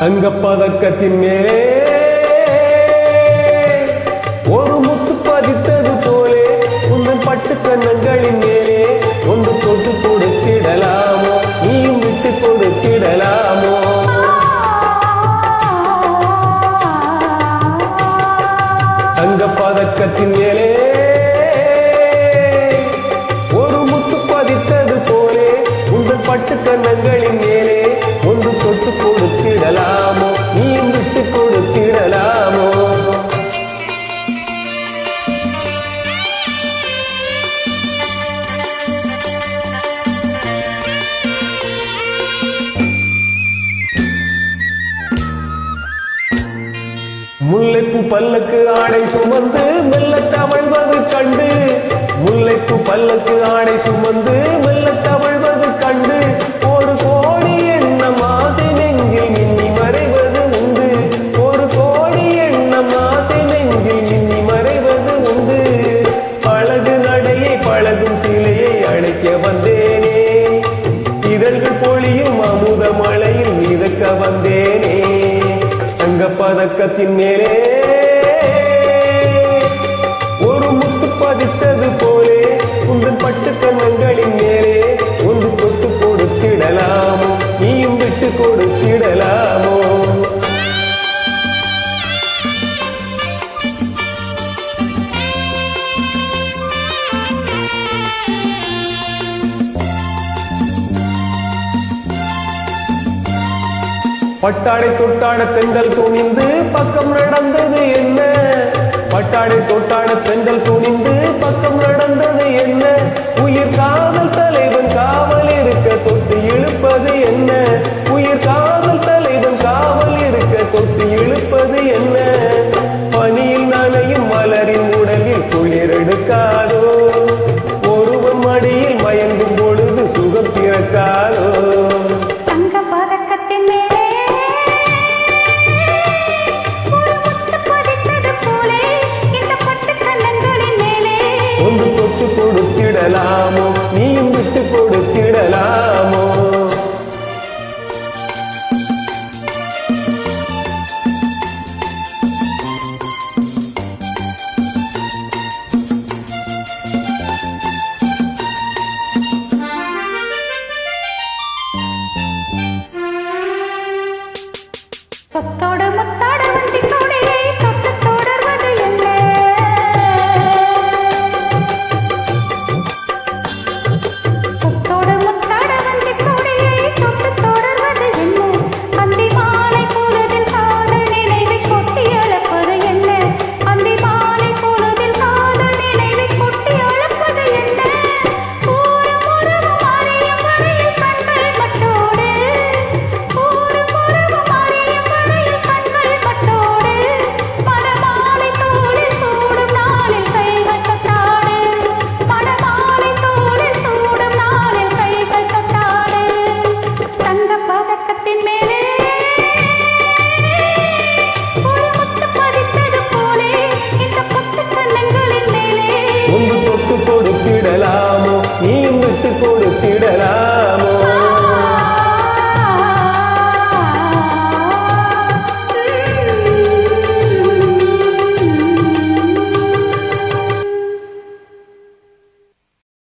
தங்கப்பதக்கத்தின் மேலே ஒரு முத்து பதித்தது போலே உங்கள் பட்டு கண்ணங்களின் மேலே ஒன்று தொட்டு கொடுத்திடலாமோ நீயும் விட்டு கொடுத்திடலாமோ தங்கப்பதக்கத்தின் மேலே ஒரு முத்து பதித்தது போலே உங்கள் பட்டு கண்ணங்களின் மேலே ஒன்று தொட்டு கொடுத்திடலாமோ நீயும் விட்டு கொடுத்திடலாமோ முல்லைப்பூ பல்லக்கு ஆடை சுமந்து மெல்ல தவழ்வது கண்டு முல்லைப்பூ பல்லக்கு ஆடை சுமந்து மெல்ல தவழ்வது கண்டு ஒரு கோடி எண்ணம் ஆசை நெஞ்சில் மின்னி மறைவது உண்டு ஒரு கோடி எண்ணம் ஆசை நெஞ்சில் மின்னி மறைவது உண்டு பழகு நடையை பழகும் சிலையை அழைக்க வந்தேனே இதழ்கள் பொழியும் அமுத மழையில் மிதக்க வந்தேனே தங்கப்பதக்கத்தின் மேலே ஒரு முத்து பதித்தது போலே உங்கள் பட்டு கண்ணங்களின் மேலே ஒன்று தொட்டு கொடுத்திடலாமோ நீயும் விட்டு கொடுத்திடலாமோ பட்டாடை தொட்டாட பெண்கள் துணிந்து பக்கம் நடந்தது என்ன பட்டாடை தொட்டாட பெண்கள் துணிந்து பக்கம் நடந்தது என்ன உயிர் காதல் தலைவன் காவல் இருக்க தொட்டு இழுப்பது என்ன உயிர் காதல் தலைவன் காவல் இருக்க தொட்டு இழுப்பது என்ன பனியில் நனையும் மலரின் உடலில் குளிர் எடுக்காதோ ஒருவன் மடியில் மயங்கும் பொழுது சுகம் பிறக்காதோ ஒன்று தொட்டு கொடுத்திடலாமோ நீயும் விட்டு கொடுத்திடலாமோ முத்தோடு முத்தாடு